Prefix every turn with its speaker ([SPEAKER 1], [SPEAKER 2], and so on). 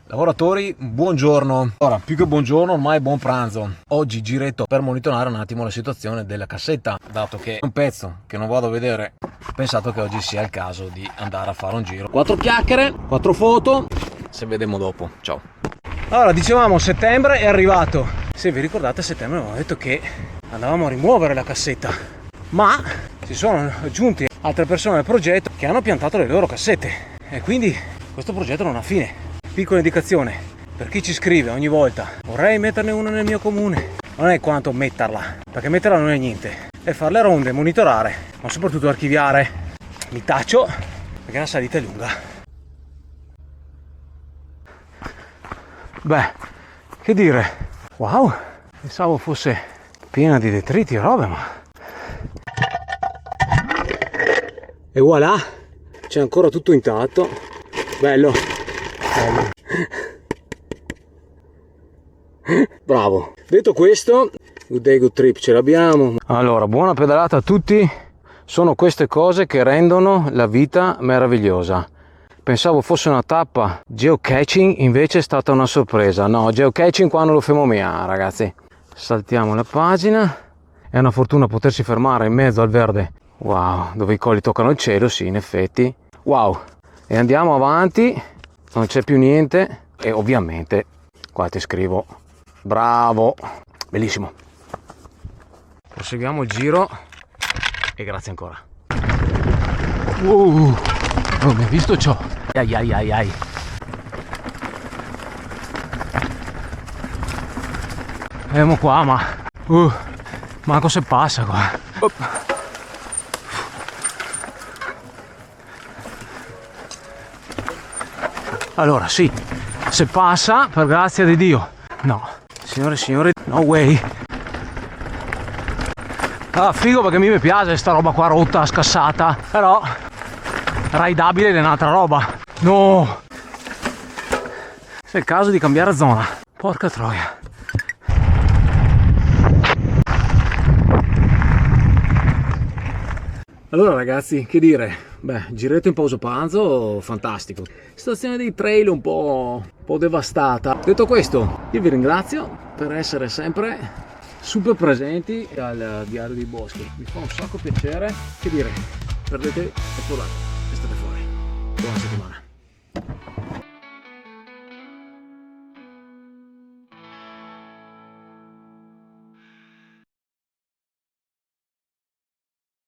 [SPEAKER 1] Lavoratori, buongiorno. Ora, più che buongiorno, ormai buon pranzo. Oggi giretto per monitorare un attimo la situazione della cassetta, dato che è un pezzo che non vado a vedere. Ho pensato che oggi sia il caso di andare a fare un giro. 4 chiacchiere, 4 foto, se vediamo dopo. Ciao. Allora, dicevamo settembre è arrivato. Se vi ricordate, a settembre avevamo detto che andavamo a rimuovere la cassetta, ma si sono aggiunti altre persone al progetto che hanno piantato le loro cassette e quindi questo progetto non ha fine. Piccola indicazione per chi ci scrive ogni volta: vorrei metterne una nel mio comune. Non è quanto metterla, perché metterla non è niente, è fare le ronde, monitorare, ma soprattutto archiviare. Mi taccio perché la salita è lunga. Beh, che dire, wow, pensavo fosse piena di detriti e robe, ma e voilà, c'è ancora tutto intatto. Bello. Bravo. Detto questo, good day, good trip, ce l'abbiamo. Allora, buona pedalata a tutti. Sono queste cose che rendono la vita meravigliosa. Pensavo fosse una tappa geocaching, invece è stata una sorpresa. No, geocaching qua non lo fermo mia, ragazzi. Saltiamo la pagina. È una fortuna potersi fermare in mezzo al verde. Wow, dove i colli toccano il cielo, sì, in effetti. Wow. E andiamo avanti, non c'è più niente e ovviamente qua ti scrivo bravo, bellissimo. Proseguiamo il giro e grazie ancora. Non mi hai visto ciò? Ai. Vediamo qua, ma manco se passa qua. Allora sì, se passa, per grazia di Dio. No, signore e signori, no way. Ah, figo, perché mi piace sta roba qua rotta, scassata. Però raidabile è un'altra roba. No, è il caso di cambiare zona. Porca troia. Allora ragazzi, che dire? Beh, giretto in pausa pranzo, fantastico. Situazione dei trail un po' devastata. Detto questo, io vi ringrazio per essere sempre super presenti al Diario dei Boschi. Mi fa un sacco piacere. Che dire? Perdete e polate e state fuori. Buona settimana.